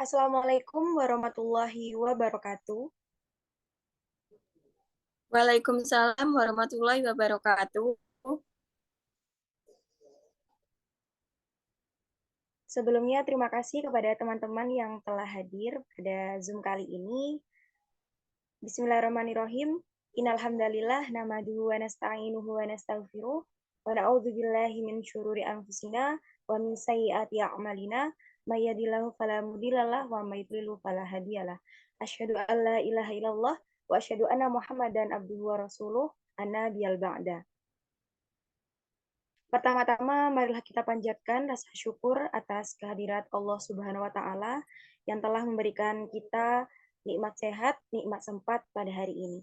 Assalamualaikum warahmatullahi wabarakatuh. Waalaikumsalam warahmatullahi wabarakatuh. Sebelumnya terima kasih kepada teman-teman yang telah hadir pada Zoom kali ini. Bismillahirrahmanirrahim. Innalhamdalillah namaduhu wa nasta'inuhu wa nastaghfiruh wa na'udzubillahi min syururi anfusina wa min sayyiati a'malina may yahdihillahu fala mudhillalah wa may yudhlil fala hadiyalah. Asyhadu an la ilaha illallah wa asyhadu anna Muhammadan abduhu wa rasuluh annabiyal ba'da. Pertama-tama, marilah kita panjatkan rasa syukur atas kehadirat Allah Subhanahu wa Ta'ala yang telah memberikan kita nikmat sehat, nikmat sempat pada hari ini.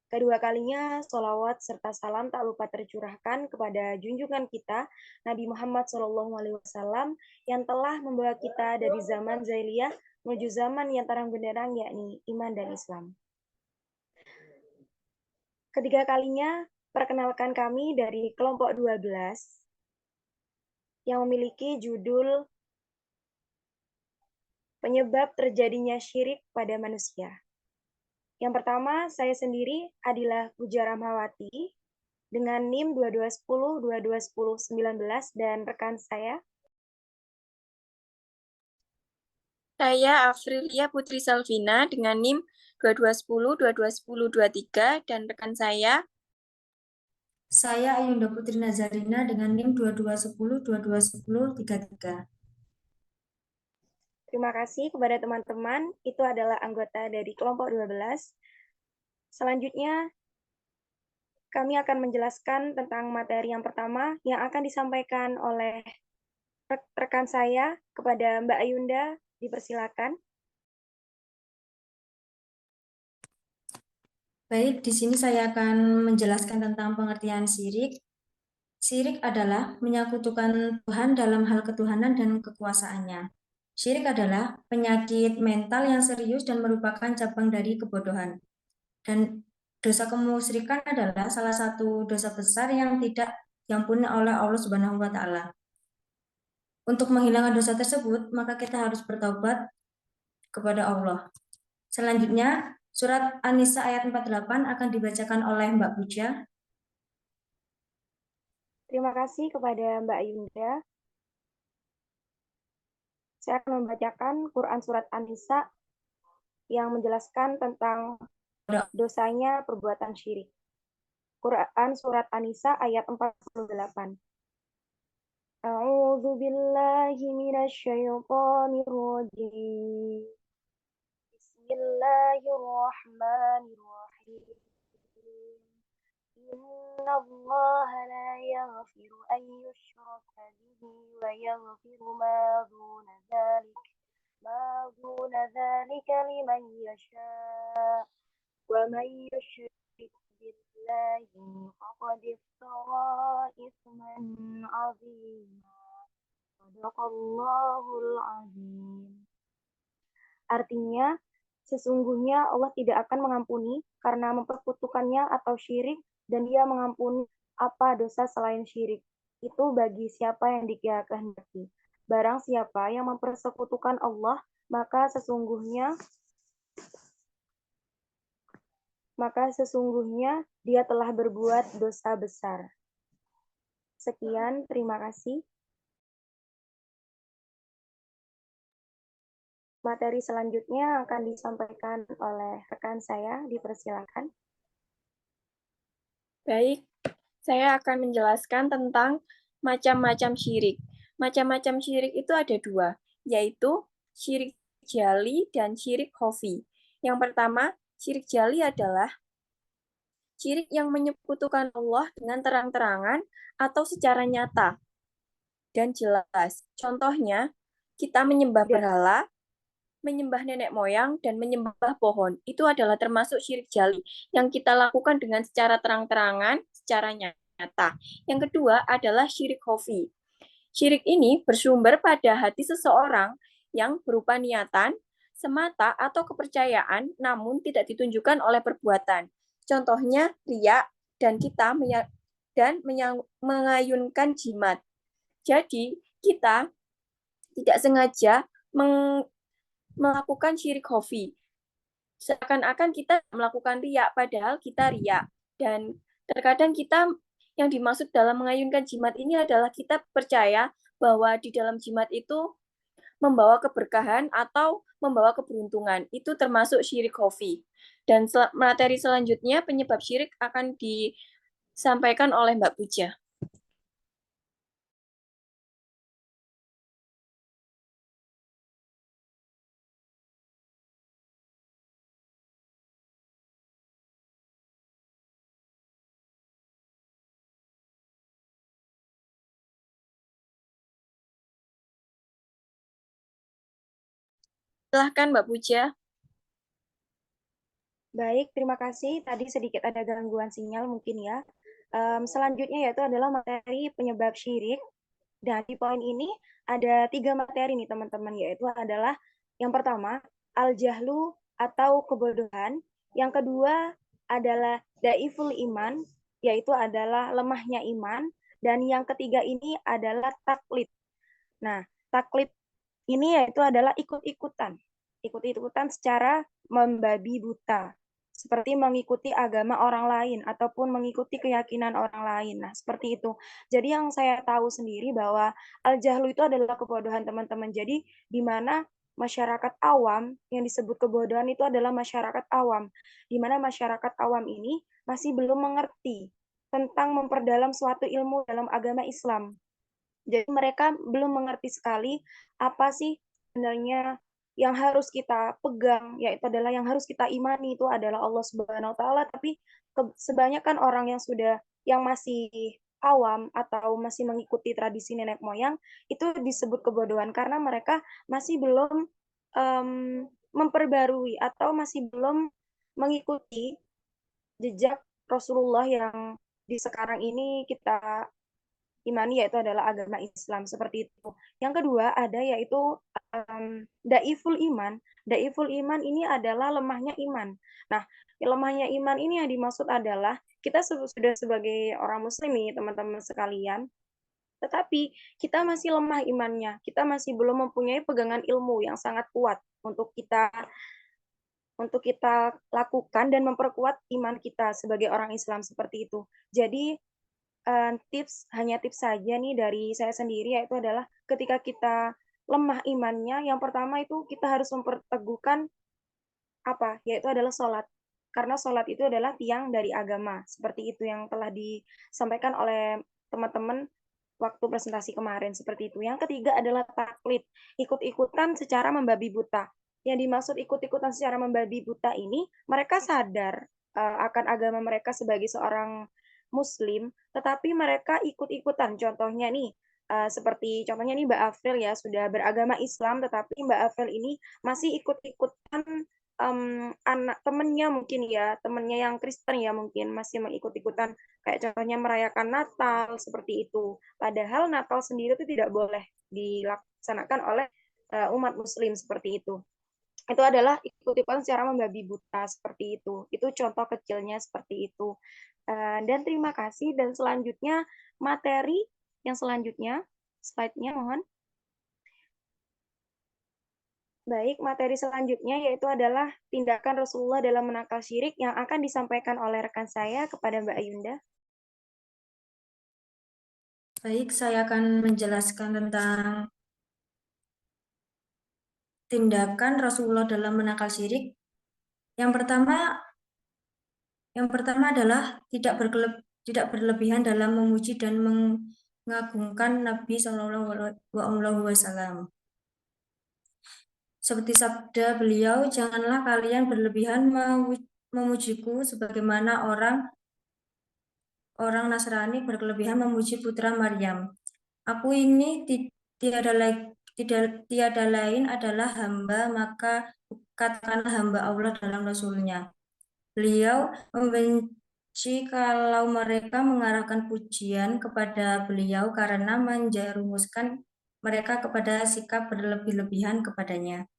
Kedua kalinya, sholawat serta salam tak lupa tercurahkan kepada junjungan kita, Nabi Muhammad SAW, yang telah membawa kita dari zaman jahiliyah menuju zaman yang terang benderang, yakni iman dan Islam. Ketiga kalinya, perkenalkan kami dari kelompok 12 yang memiliki judul penyebab terjadinya syirik pada manusia. Yang pertama, saya sendiri Adila Puja Ramawati dengan NIM 2210, 2210, 19 dan rekan saya. Saya Afrilia Putri Salvina dengan NIM 2210, 2210, 23 dan rekan Saya Ayunda Putri Nazarina dengan NIM 2210, 2210, 33. Terima kasih kepada teman-teman. Itu adalah anggota dari kelompok 12. Selanjutnya, kami akan menjelaskan tentang materi yang pertama yang akan disampaikan oleh rekan saya kepada Mbak Ayunda. Dipersilakan. Baik, di sini saya akan menjelaskan tentang pengertian syirik. Syirik adalah menyekutukan Tuhan dalam hal ketuhanan dan kekuasaannya. Syirik adalah penyakit mental yang serius dan merupakan cabang dari kebodohan. Dan dosa kemusyrikan adalah salah satu dosa besar yang tidak diampuni oleh Allah Subhanahu wa Ta'ala. Untuk menghilangkan dosa tersebut, maka kita harus bertaubat kepada Allah. Selanjutnya, surat An-Nisa ayat 48 akan dibacakan oleh Mbak Puja. Terima kasih kepada Mbak Yunda. Saya akan membacakan Quran surat An-Nisa yang menjelaskan tentang dosanya perbuatan syirik. Quran surat An-Nisa ayat 48. A'udzu billahi minasyaitonir rajim. Bismillahirrahmanirrahim. Inna Allah la yaghfiru an yushraka bihi wa yaghfiru ma duna dzalika liman yasha wa man yushrik billahi faqad iftara itsman 'azima. Shadaqallahul 'azim. Artinya, sesungguhnya Allah tidak akan mengampuni karena mempersekutukannya atau syirik, dan Dia mengampuni apa dosa selain syirik. Itu bagi siapa yang Dia kehendaki. Barang siapa yang mempersekutukan Allah, maka sesungguhnya dia telah berbuat dosa besar. Sekian, terima kasih. Materi selanjutnya akan disampaikan oleh rekan saya. Dipersilakan. Baik, saya akan menjelaskan tentang macam-macam syirik. Macam-macam syirik itu ada dua, yaitu syirik jali dan syirik khafi. Yang pertama, syirik jali adalah syirik yang menyekutukan Allah dengan terang-terangan atau secara nyata dan jelas. Contohnya, kita menyembah berhala, menyembah nenek moyang, dan menyembah pohon. Itu adalah termasuk syirik jali yang kita lakukan dengan secara terang-terangan, secara nyata. Yang kedua adalah syirik khafi. Syirik ini bersumber pada hati seseorang yang berupa niatan, semata, atau kepercayaan, namun tidak ditunjukkan oleh perbuatan. Contohnya, riya dan kita mengayunkan jimat. Jadi, kita tidak sengaja melakukan syirik khafi. Seakan-akan kita melakukan riak, padahal kita riak. Dan terkadang kita yang dimaksud dalam mengayunkan jimat ini adalah kita percaya bahwa di dalam jimat itu membawa keberkahan atau membawa keberuntungan. Itu termasuk syirik khafi. Dan materi selanjutnya penyebab syirik akan disampaikan oleh Mbak Puja. Silahkan Mbak Puja. Baik, terima kasih. Tadi sedikit ada gangguan sinyal mungkin ya. Selanjutnya yaitu adalah materi penyebab syirik. Dan di poin ini ada 3 materi nih teman-teman, yaitu adalah yang pertama, al-jahlu atau kebodohan. Yang kedua adalah daiful iman, yaitu adalah lemahnya iman. Dan yang ketiga ini adalah taklid. Nah, taklid ini yaitu adalah ikut-ikutan. Ikut-ikutan secara membabi buta. Seperti mengikuti agama orang lain ataupun mengikuti keyakinan orang lain. Nah, seperti itu. Jadi yang saya tahu sendiri bahwa al-jahlu itu adalah kebodohan teman-teman. Jadi di mana masyarakat awam yang disebut kebodohan itu adalah masyarakat awam. Di mana masyarakat awam ini masih belum mengerti tentang memperdalam suatu ilmu dalam agama Islam. Jadi mereka belum mengerti sekali apa sih sebenarnya yang harus kita pegang, yaitu adalah yang harus kita imani itu adalah Allah Subhanahu wa taala, tapi kebanyakan orang yang masih awam atau masih mengikuti tradisi nenek moyang itu disebut kebodohan karena mereka masih belum um, memperbarui atau masih belum mengikuti jejak Rasulullah yang di sekarang ini kita imani, yaitu adalah agama Islam seperti itu. Yang kedua ada yaitu daiful iman. Daiful iman ini adalah lemahnya iman. Nah, lemahnya iman ini yang dimaksud adalah kita sudah sebagai orang muslim nih teman-teman sekalian, tetapi kita masih lemah imannya. Kita masih belum mempunyai pegangan ilmu yang sangat kuat untuk kita lakukan dan memperkuat iman kita sebagai orang Islam seperti itu. Jadi hanya tips saja nih dari saya sendiri, yaitu adalah ketika kita lemah imannya, yang pertama itu kita harus memperteguhkan apa? Yaitu adalah sholat. Karena sholat itu adalah tiang dari agama. Seperti itu yang telah disampaikan oleh teman-teman waktu presentasi kemarin. Seperti itu. Yang ketiga adalah taklid. Ikut-ikutan secara membabi buta. Yang dimaksud ikut-ikutan secara membabi buta ini, mereka sadar akan agama mereka sebagai seorang muslim, tetapi mereka ikut-ikutan. Contohnya nih, seperti contohnya nih Mbak Afril ya, sudah beragama Islam, tetapi Mbak Afril ini masih ikut-ikutan anak temennya mungkin ya, temennya yang Kristen ya mungkin masih mengikut-ikutan kayak contohnya merayakan Natal seperti itu. Padahal Natal sendiri itu tidak boleh dilaksanakan oleh umat Muslim seperti itu. Itu adalah ikut-ikutan secara membabi buta seperti itu. Itu contoh kecilnya seperti itu. Dan terima kasih. Dan selanjutnya materi yang selanjutnya, slide-nya mohon. Baik, materi selanjutnya yaitu adalah tindakan Rasulullah dalam menangkal syirik yang akan disampaikan oleh rekan saya kepada Mbak Ayunda. Baik, saya akan menjelaskan tentang tindakan Rasulullah dalam menangkal syirik. Yang pertama adalah tidak berlebihan dalam memuji dan mengagungkan Nabi SAW. Seperti sabda beliau, janganlah kalian berlebihan memujiku sebagaimana orang Nasrani berkelebihan memuji putra Maryam. Aku ini tiada lain adalah hamba, maka katakanlah hamba Allah dalam Rasulnya. Beliau membenci kalau mereka mengarahkan pujian kepada beliau karena menjerumuskan mereka kepada sikap berlebih-lebihan kepadanya.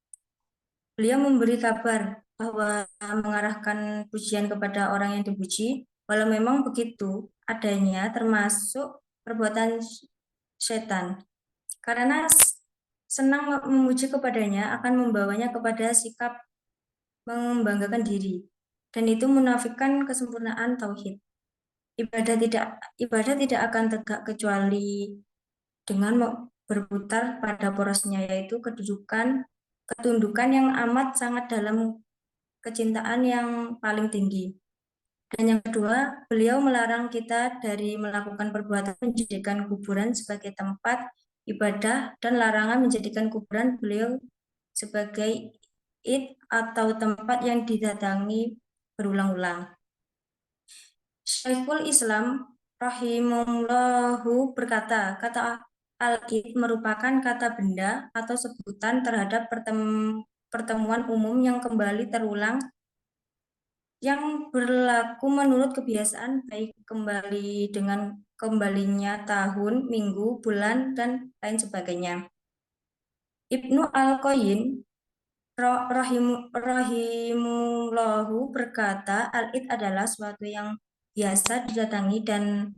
Beliau memberi kabar bahwa mengarahkan pujian kepada orang yang dipuji, walau memang begitu adanya termasuk perbuatan setan. Karena senang memuji kepadanya akan membawanya kepada sikap membanggakan diri, dan itu menafikan kesempurnaan tauhid. Ibadah tidak akan tegak kecuali dengan berputar pada porosnya, yaitu ketundukan yang amat sangat dalam kecintaan yang paling tinggi. Dan yang kedua, beliau melarang kita dari melakukan perbuatan menjadikan kuburan sebagai tempat ibadah, dan larangan menjadikan kuburan beliau sebagai id atau tempat yang didatangi berulang-ulang. Syekhul Islam rahimahullahu berkata, kata al-id merupakan kata benda atau sebutan terhadap pertemuan umum yang kembali terulang yang berlaku menurut kebiasaan, baik kembali dengan kembalinya tahun, minggu, bulan, dan lain sebagainya. Ibnu Al-Qayyim rahimullahu berkata, al-id adalah suatu yang biasa didatangi dan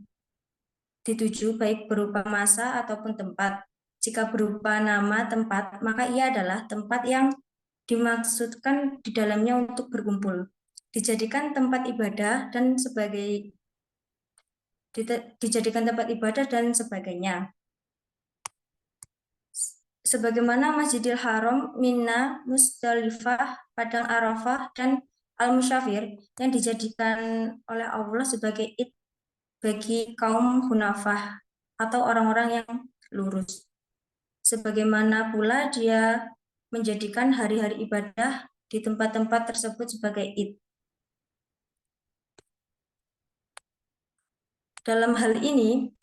dituju baik berupa masa ataupun tempat. Jika berupa nama tempat, maka ia adalah tempat yang dimaksudkan di dalamnya untuk berkumpul, dijadikan tempat ibadah dan sebagainya. Sebagaimana Masjidil Haram, Mina, Musdalifah, Padang Arafah, dan Al-Musyafir yang dijadikan oleh Allah sebagai id bagi kaum hunafah atau orang-orang yang lurus. Sebagaimana pula dia menjadikan hari-hari ibadah di tempat-tempat tersebut sebagai id. Dalam hal ini,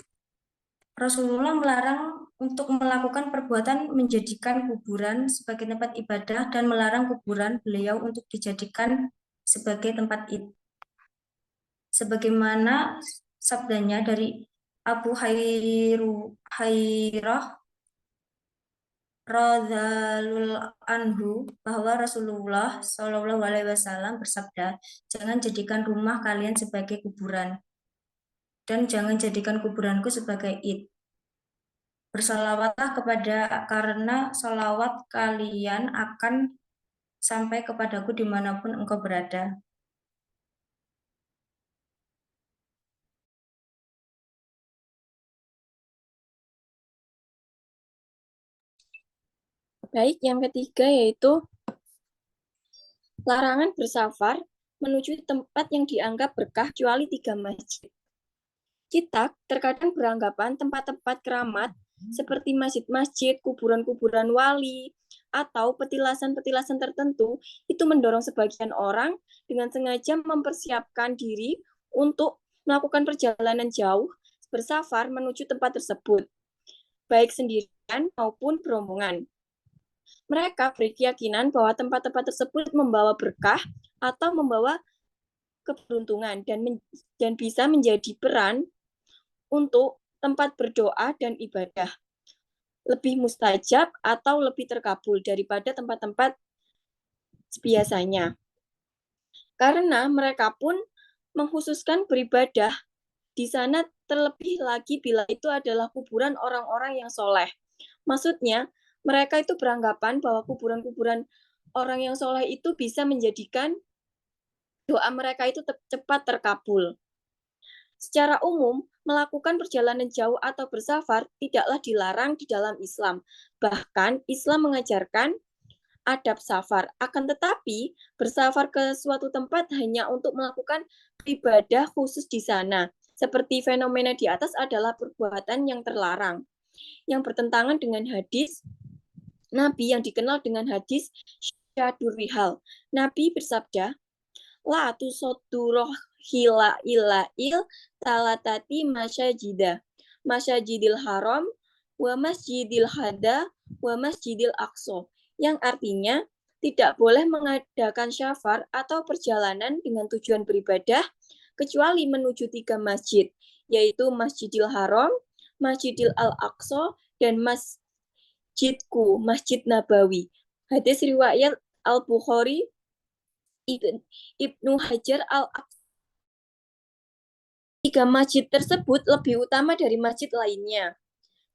Rasulullah melarang untuk melakukan perbuatan menjadikan kuburan sebagai tempat ibadah dan melarang kuburan beliau untuk dijadikan sebagai tempat id. Sebagaimana sabdanya dari Abu Hairah radhiyallahu anhu bahwa Rasulullah Shallallahu Alaihi Wasallam bersabda, jangan jadikan rumah kalian sebagai kuburan dan jangan jadikan kuburanku sebagai id. Bersalawatlah kepada karena salawat kalian akan sampai kepadaku dimanapun engkau berada. Baik, yang ketiga yaitu larangan bersafar menuju tempat yang dianggap berkah kecuali 3 masjid. Kita terkadang beranggapan tempat-tempat keramat seperti masjid-masjid, kuburan-kuburan wali, atau petilasan-petilasan tertentu itu mendorong sebagian orang dengan sengaja mempersiapkan diri untuk melakukan perjalanan jauh bersafar menuju tempat tersebut, baik sendirian maupun berombongan. Mereka berkeyakinan bahwa tempat-tempat tersebut membawa berkah atau membawa keberuntungan dan bisa menjadi peran untuk tempat berdoa dan ibadah lebih mustajab atau lebih terkabul daripada tempat-tempat biasanya. Karena mereka pun mengkhususkan beribadah di sana, terlebih lagi bila itu adalah kuburan orang-orang yang soleh. Maksudnya, mereka itu beranggapan bahwa kuburan-kuburan orang yang soleh itu bisa menjadikan doa mereka itu cepat terkabul. Secara umum, melakukan perjalanan jauh atau bersafar tidaklah dilarang di dalam Islam. Bahkan, Islam mengajarkan adab safar. Akan tetapi, bersafar ke suatu tempat hanya untuk melakukan ibadah khusus di sana. Seperti fenomena di atas adalah perbuatan yang terlarang, yang bertentangan dengan hadis Nabi yang dikenal dengan hadis Syadur Rihal. Nabi bersabda, la tusoduroh hila il talatati masyajidil haram wa masjidil hada wa masjidil aqsa, yang artinya tidak boleh mengadakan syafar atau perjalanan dengan tujuan beribadah kecuali menuju 3 masjid, yaitu Masjidil Haram, Masjidil Al-Aqsa, dan masjidku, Masjid Nabawi. Hadis riwayat Al-Bukhari, Ibnu Hajar Al-Aqsa. 3 masjid tersebut lebih utama dari masjid lainnya.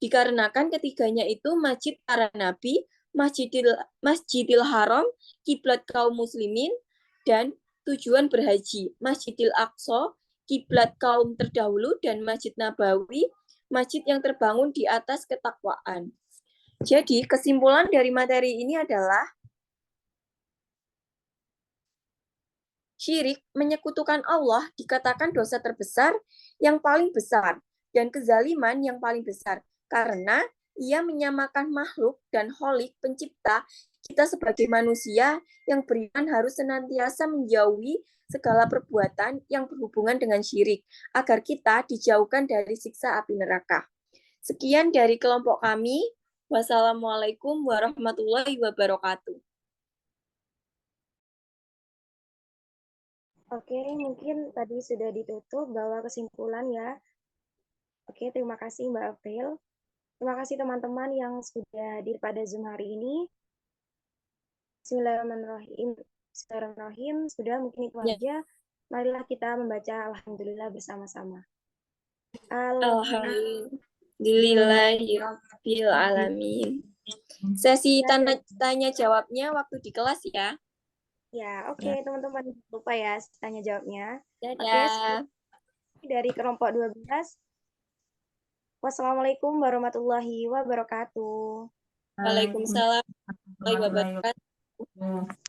Dikarenakan ketiganya itu masjid para nabi, Masjidil Haram, kiblat kaum muslimin, dan tujuan berhaji, Masjidil Aqsa, kiblat kaum terdahulu, dan Masjid Nabawi, masjid yang terbangun di atas ketakwaan. Jadi, kesimpulan dari materi ini adalah syirik menyekutukan Allah dikatakan dosa terbesar yang paling besar dan kezaliman yang paling besar karena ia menyamakan makhluk dan Kholik pencipta kita sebagai manusia yang beriman harus senantiasa menjauhi segala perbuatan yang berhubungan dengan syirik agar kita dijauhkan dari siksa api neraka. Sekian dari kelompok kami. Wassalamualaikum warahmatullahi wabarakatuh. Oke, mungkin tadi sudah ditutup bahwa kesimpulan ya. Oke, terima kasih Mbak April. Terima kasih teman-teman yang sudah hadir pada Zoom hari ini. Bismillahirrahmanirrahim. Bismillahirrahmanirrahim. Sudah mungkin itu aja. Marilah kita membaca Alhamdulillah bersama-sama. Alhamdulillahirrahmanirrahim. Sesi tanya jawabnya waktu di kelas ya. Ya, oke teman-teman, jangan lupa ya tanya jawabnya. Dadah. Dari kelompok 12. Wassalamualaikum warahmatullahi wabarakatuh. Waalaikumsalam warahmatullahi wabarakatuh.